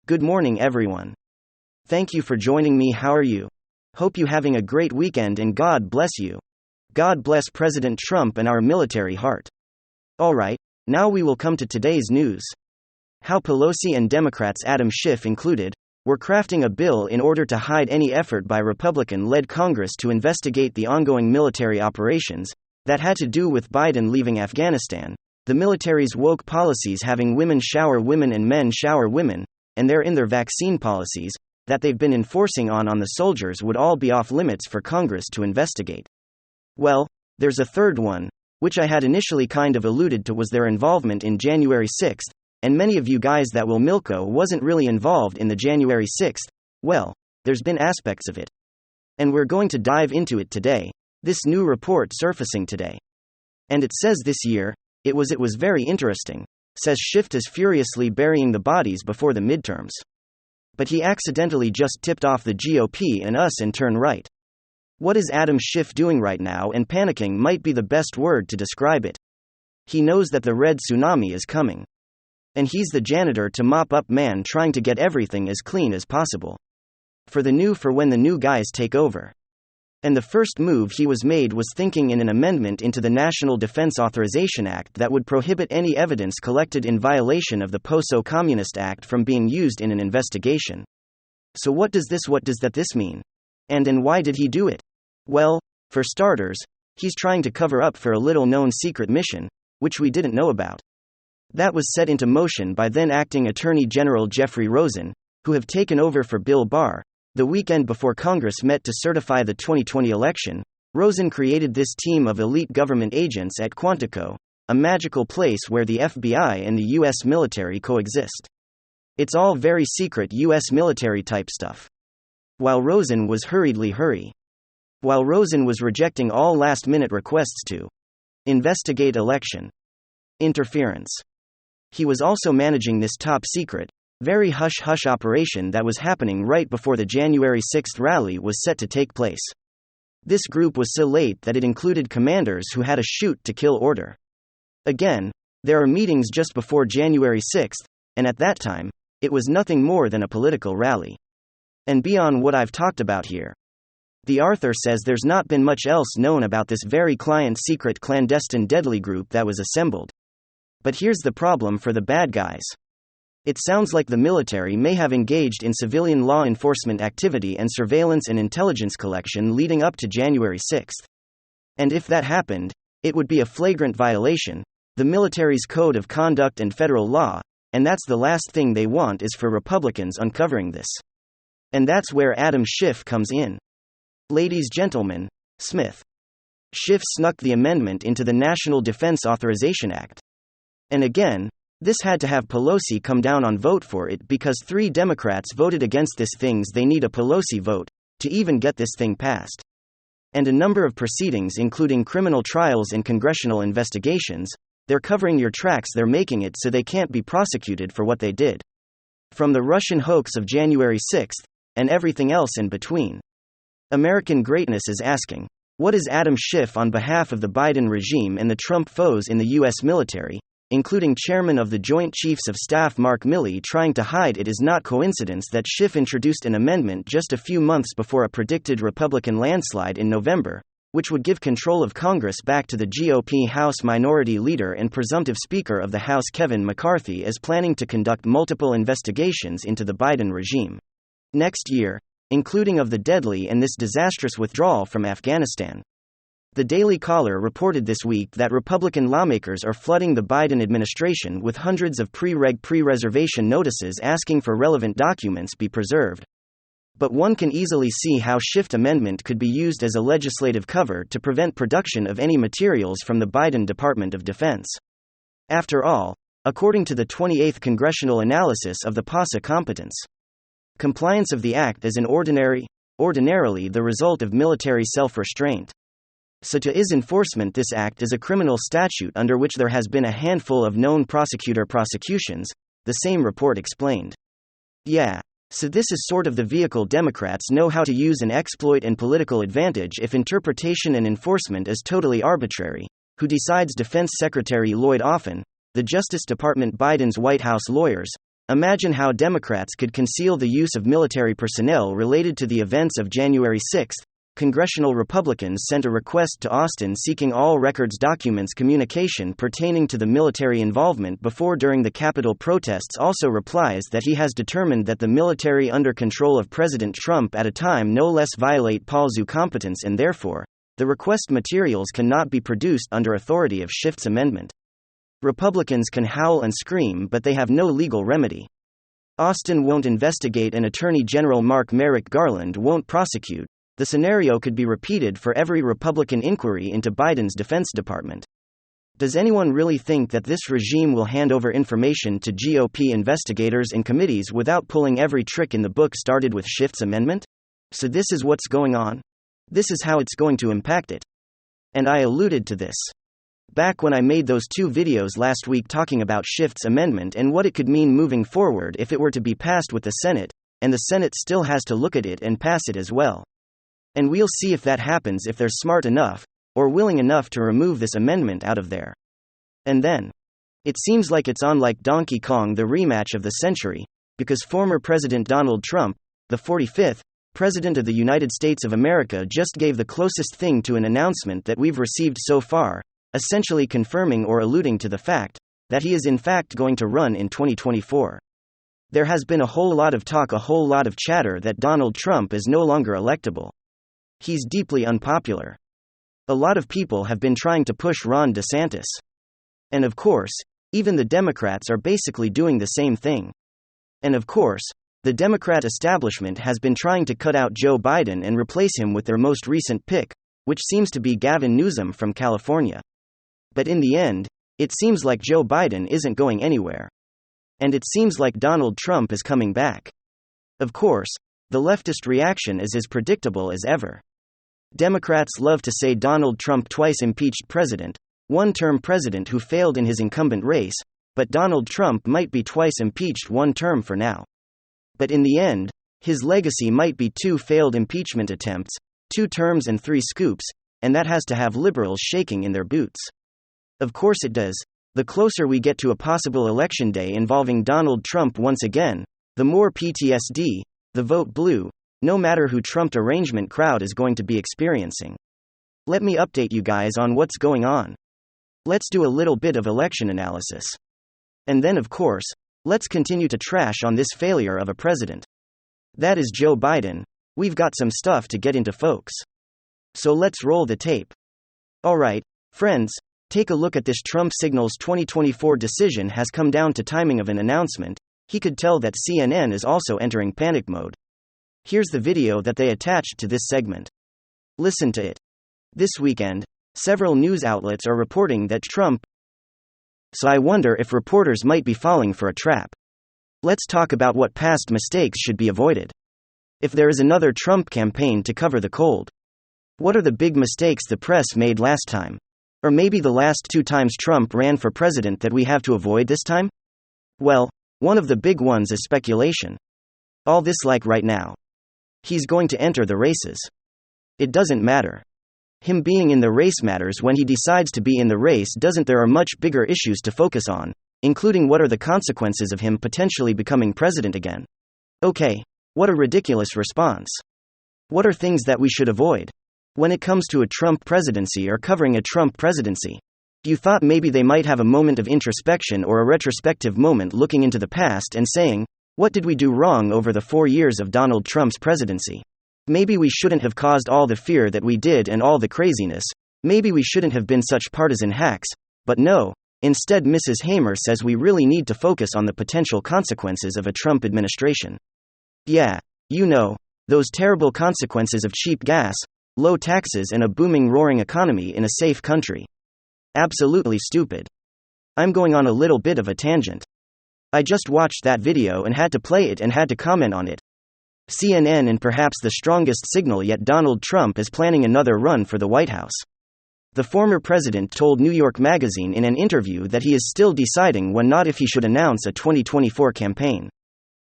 Good morning, everyone. Thank you for joining me. How are you? Hope you having a great weekend and God bless you. God bless President Trump and our military heart. Alright, now we will come to today's news. How Pelosi and Democrats Adam Schiff included, were crafting a bill in order to hide any effort by Republican-led Congress to investigate the ongoing military operations that had to do with Biden leaving Afghanistan, the military's woke policies having women shower women and men shower women, and their vaccine policies that they've been enforcing on the soldiers would all be off limits for Congress to investigate. Well, there's a third one, which I had initially kind of alluded to, was their involvement in January 6th, and many of you guys that will Milko wasn't really involved in the January 6th, well, there's been aspects of it. And we're going to dive into it today, this new report surfacing today. And it says this year, it was very interesting, says Schiff is furiously burying the bodies before the midterms. But he accidentally just tipped off the GOP and us and turned right. What is Adam Schiff doing right now? And panicking might be the best word to describe it. He knows that the red tsunami is coming. And he's the janitor to mop up man, trying to get everything as clean as possible. For when the new guys take over. And the first move he made was thinking in an amendment into the National Defense Authorization Act that would prohibit any evidence collected in violation of the Post-Communist Act from being used in an investigation. So what does this mean? And why did he do it? Well, for starters, he's trying to cover up for a little-known secret mission, which we didn't know about. That was set into motion by then Acting Attorney General Jeffrey Rosen, who have taken over for Bill Barr. The weekend before Congress met to certify the 2020 election, Rosen created this team of elite government agents at Quantico, a magical place where the FBI and the U.S. military coexist. It's all very secret U.S. military type stuff. While Rosen was rejecting all last-minute requests to investigate election interference. He was also managing this top-secret, very hush-hush operation that was happening right before the January 6th rally was set to take place. This group was so late that it included commanders who had a shoot-to-kill order. Again, there are meetings just before January 6th, and at that time, it was nothing more than a political rally. And beyond what I've talked about here, the author says there's not been much else known about this very client-secret clandestine deadly group that was assembled. But here's the problem for the bad guys. It sounds like the military may have engaged in civilian law enforcement activity and surveillance and intelligence collection leading up to January 6th. And if that happened, it would be a flagrant violation, the military's code of conduct and federal law, and that's the last thing they want is for Republicans uncovering this. And that's where Adam Schiff comes in. Ladies, gentlemen, Schiff snuck the amendment into the National Defense Authorization Act. And again, this had to have Pelosi come down on vote for it because 3 Democrats voted against this. Things they need a Pelosi vote to even get this thing passed. And a number of proceedings including criminal trials and congressional investigations, they're covering your tracks. They're making it so they can't be prosecuted for what they did. From the Russian hoax of January 6th, and everything else in between. American Greatness is asking, what is Adam Schiff on behalf of the Biden regime and the Trump foes in the U.S. military, including Chairman of the Joint Chiefs of Staff Mark Milley, trying to hide? It is not coincidence that Schiff introduced an amendment just a few months before a predicted Republican landslide in November, which would give control of Congress back to the GOP House Minority Leader and presumptive Speaker of the House Kevin McCarthy, as planning to conduct multiple investigations into the Biden regime next year, including of the deadly and this disastrous withdrawal from Afghanistan. The Daily Caller reported this week that Republican lawmakers are flooding the Biden administration with hundreds of pre-reservation notices asking for relevant documents be preserved. But one can easily see how Schiff amendment could be used as a legislative cover to prevent production of any materials from the Biden Department of Defense. After all, according to the 28th Congressional Analysis of the PASA competence, compliance of the act is ordinarily the result of military self-restraint. So to is enforcement, this act is a criminal statute under which there has been a handful of known prosecutions, the same report explained. Yeah. So this is sort of the vehicle Democrats know how to use and exploit in political advantage if interpretation and enforcement is totally arbitrary. Who decides? Defense Secretary Lloyd Austin, the Justice Department, Biden's White House lawyers, Imagine how Democrats could conceal the use of military personnel related to the events of January 6. Congressional Republicans sent a request to Austin seeking all records documents communication pertaining to the military involvement before during the Capitol protests also replies that he has determined that the military under control of President Trump at a time no less violate Paul's competence and therefore, the request materials cannot be produced under authority of Schiff's amendment. Republicans can howl and scream but they have no legal remedy. Austin won't investigate and Attorney General Mark Merrick Garland won't prosecute. The scenario could be repeated for every Republican inquiry into Biden's Defense Department. Does anyone really think that this regime will hand over information to GOP investigators and committees without pulling every trick in the book started with Schiff's amendment? So this is what's going on? This is how it's going to impact it. And I alluded to this back when I made those 2 videos last week talking about Schiff's amendment and what it could mean moving forward if it were to be passed with the Senate, and the Senate still has to look at it and pass it as well. And we'll see if that happens if they're smart enough, or willing enough to remove this amendment out of there. And then, it seems like it's on like Donkey Kong the rematch of the century, because former President Donald Trump, the 45th President of the United States of America just gave the closest thing to an announcement that we've received so far, essentially confirming or alluding to the fact that he is in fact going to run in 2024. There has been a whole lot of talk, a whole lot of chatter that Donald Trump is no longer electable. He's deeply unpopular. A lot of people have been trying to push Ron DeSantis. And of course, even the Democrats are basically doing the same thing. And of course, the Democrat establishment has been trying to cut out Joe Biden and replace him with their most recent pick, which seems to be Gavin Newsom from California. But in the end, it seems like Joe Biden isn't going anywhere. And it seems like Donald Trump is coming back. Of course, the leftist reaction is as predictable as ever. Democrats love to say Donald Trump twice impeached president, one-term president who failed in his incumbent race, but Donald Trump might be twice impeached one term for now. But in the end, his legacy might be 2 failed impeachment attempts, 2 terms and 3 scoops, and that has to have liberals shaking in their boots. Of course it does. The closer we get to a possible election day involving Donald Trump once again, the more PTSD, the vote blue, no matter who Trumped arrangement crowd is going to be experiencing. Let me update you guys on what's going on. Let's do a little bit of election analysis. And then of course, let's continue to trash on this failure of a president. That is Joe Biden. We've got some stuff to get into, folks. So let's roll the tape. Alright, friends, take a look at this. Trump signals 2024 decision has come down to timing of an announcement. He could tell that CNN is also entering panic mode. Here's the video that they attached to this segment. Listen to it. This weekend, several news outlets are reporting that Trump. So I wonder if reporters might be falling for a trap. Let's talk about what past mistakes should be avoided. If there is another Trump campaign to cover the cold, what are the big mistakes the press made last time? Or maybe the last 2 times Trump ran for president that we have to avoid this time? Well, one of the big ones is speculation. All this like right now. He's going to enter the races. It doesn't matter. Him being in the race matters when he decides to be in the race doesn't. There are much bigger issues to focus on, including what are the consequences of him potentially becoming president again. Okay, what a ridiculous response. What are things that we should avoid when it comes to a Trump presidency or covering a Trump presidency? You thought maybe they might have a moment of introspection or a retrospective moment looking into the past and saying, what did we do wrong over the 4 years of Donald Trump's presidency? Maybe we shouldn't have caused all the fear that we did and all the craziness. Maybe we shouldn't have been such partisan hacks. But no, instead Mrs. Hamer says we really need to focus on the potential consequences of a Trump administration. Yeah, you know, those terrible consequences of cheap gas, low taxes and a booming roaring economy in a safe country. Absolutely stupid. I'm going on a little bit of a tangent. I just watched that video and had to play it and had to comment on it. CNN and perhaps the strongest signal yet. Donald Trump is planning another run for the White House. The former president told New York Magazine in an interview that he is still deciding when not if he should announce a 2024 campaign.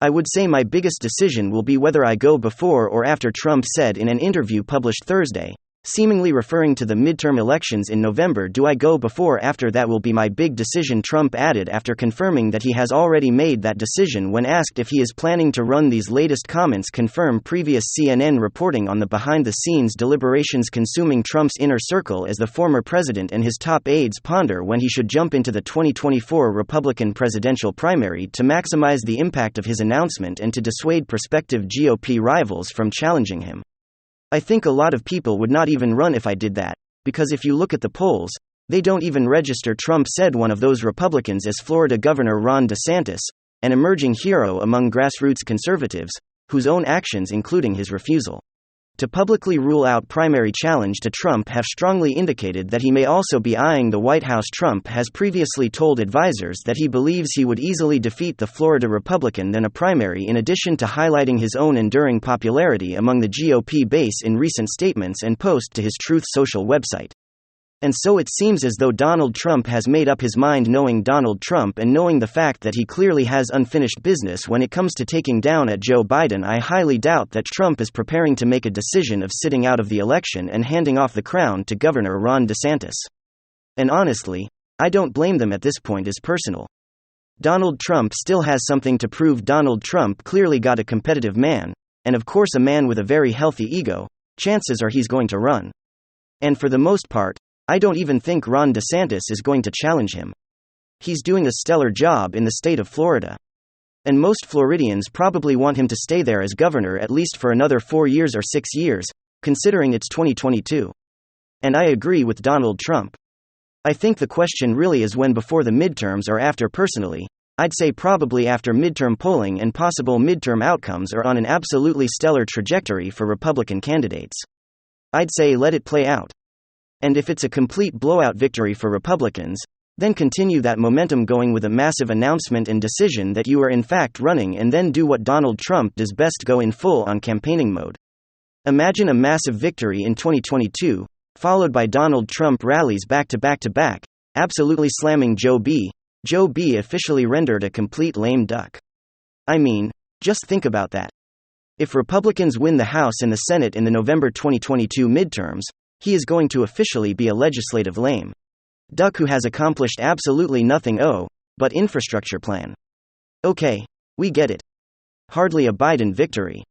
I would say my biggest decision will be whether I go before or after, Trump said in an interview published Thursday. seemingly referring to the midterm elections in November. Do I go before or after? That will be my big decision, Trump added after confirming that he has already made that decision when asked if he is planning to run. These latest comments confirm previous CNN reporting on the behind-the-scenes deliberations consuming Trump's inner circle as the former president and his top aides ponder when he should jump into the 2024 Republican presidential primary to maximize the impact of his announcement and to dissuade prospective GOP rivals from challenging him. I think a lot of people would not even run if I did that, because if you look at the polls, they don't even register, Trump said. One of those Republicans is Florida Governor Ron DeSantis, an emerging hero among grassroots conservatives, whose own actions, including his refusal to publicly rule out primary challenge to Trump, have strongly indicated that he may also be eyeing the White House. Trump has previously told advisors that he believes he would easily defeat the Florida Republican than a primary, in addition to highlighting his own enduring popularity among the GOP base in recent statements and posts to his Truth Social website. And so it seems as though Donald Trump has made up his mind. Knowing Donald Trump and knowing the fact that he clearly has unfinished business when it comes to taking down at Joe Biden, I highly doubt that Trump is preparing to make a decision of sitting out of the election and handing off the crown to Governor Ron DeSantis. And honestly, I don't blame them at this point. It's personal. Donald Trump still has something to prove. Donald Trump clearly got a competitive man, and of course a man with a very healthy ego. Chances are he's going to run. And for the most part, I don't even think Ron DeSantis is going to challenge him. He's doing a stellar job in the state of Florida. And most Floridians probably want him to stay there as governor at least for another 4 years or 6 years, considering it's 2022. And I agree with Donald Trump. I think the question really is when, before the midterms or after. Personally, I'd say probably after. Midterm polling and possible midterm outcomes are on an absolutely stellar trajectory for Republican candidates. I'd say let it play out. And if it's a complete blowout victory for Republicans, then continue that momentum going with a massive announcement and decision that you are in fact running, and then do what Donald Trump does best: go in full on campaigning mode. Imagine a massive victory in 2022, followed by Donald Trump rallies back to back to back, absolutely slamming Joe B. Officially rendered a complete lame duck. I mean, just think about that. If Republicans win the House and the Senate in the November 2022 midterms, he is going to officially be a legislative lame duck who has accomplished absolutely nothing. But infrastructure plan. Okay, we get it. Hardly a Biden victory.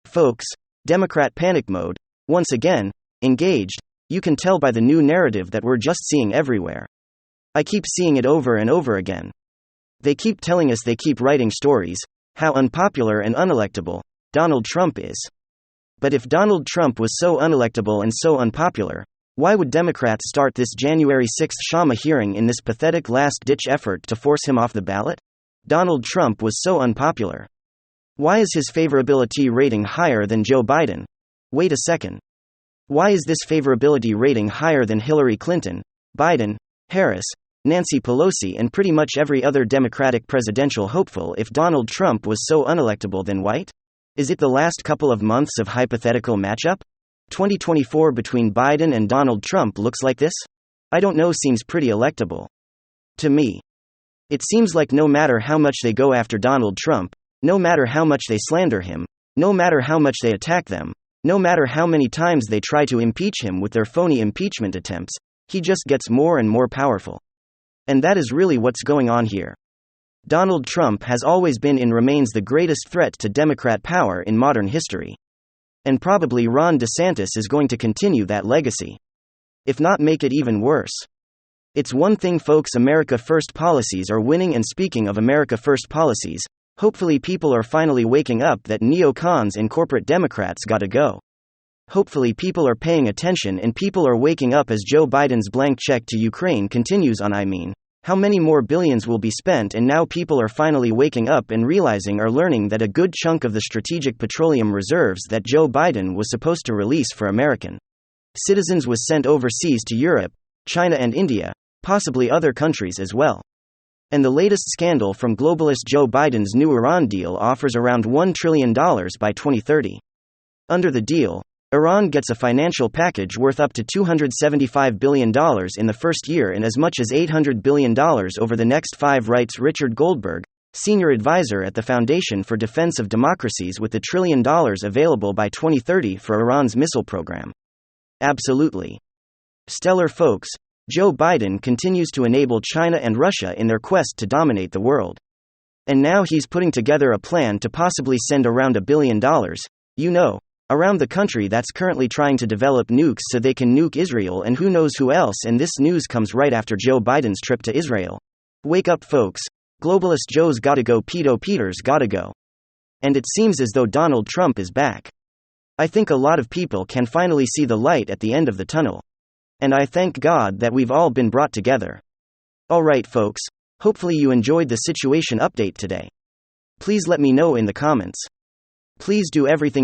Folks, Democrat panic mode, once again, engaged. You can tell by the new narrative that we're just seeing everywhere. I keep seeing it over and over again. They keep telling us, they keep writing stories, how unpopular and unelectable Donald Trump is. But if Donald Trump was so unelectable and so unpopular, why would Democrats start this January 6 Shama hearing in this pathetic last-ditch effort to force him off the ballot? Donald Trump was so unpopular. Why is his favorability rating higher than Joe Biden? Wait a second. Why is this favorability rating higher than Hillary Clinton, Biden, Harris, Nancy Pelosi, and pretty much every other Democratic presidential hopeful? If Donald Trump was so unelectable, then white? Is it the last couple of months of hypothetical matchup? 2024 between Biden and Donald Trump looks like this? I don't know, seems pretty electable. To me. It seems like no matter how much they go after Donald Trump, no matter how much they slander him, no matter how much they attack them, no matter how many times they try to impeach him with their phony impeachment attempts, he just gets more and more powerful. And that is really what's going on here. Donald Trump has always been and remains the greatest threat to Democrat power in modern history. And probably Ron DeSantis is going to continue that legacy. If not make it even worse. It's one thing, folks, America First policies are winning, and speaking of America First policies, hopefully people are finally waking up that neocons and corporate Democrats gotta go. Hopefully people are paying attention and people are waking up as Joe Biden's blank check to Ukraine continues on. I mean, how many more billions will be spent? And now people are finally waking up and realizing or learning that a good chunk of the strategic petroleum reserves that Joe Biden was supposed to release for American citizens was sent overseas to Europe, China, and India, possibly other countries as well. And the latest scandal from globalist Joe Biden's new Iran deal offers around $1 trillion by 2030. Under the deal, Iran gets a financial package worth up to $275 billion in the first year and as much as $800 billion over the next 5, writes Richard Goldberg, senior advisor at the Foundation for Defense of Democracies, with the $1 trillion available by 2030 for Iran's missile program. Absolutely. Stellar folks. Joe Biden continues to enable China and Russia in their quest to dominate the world. And now he's putting together a plan to possibly send around $1 billion, around the country that's currently trying to develop nukes so they can nuke Israel and who knows who else. And this news comes right after Joe Biden's trip to Israel. Wake up, folks. Globalist Joe's gotta go, Pedo Peter's gotta go. And it seems as though Donald Trump is back. I think a lot of people can finally see the light at the end of the tunnel. And I thank God that we've all been brought together. Alright, folks. Hopefully you enjoyed the situation update today. Please let me know in the comments. Please do everything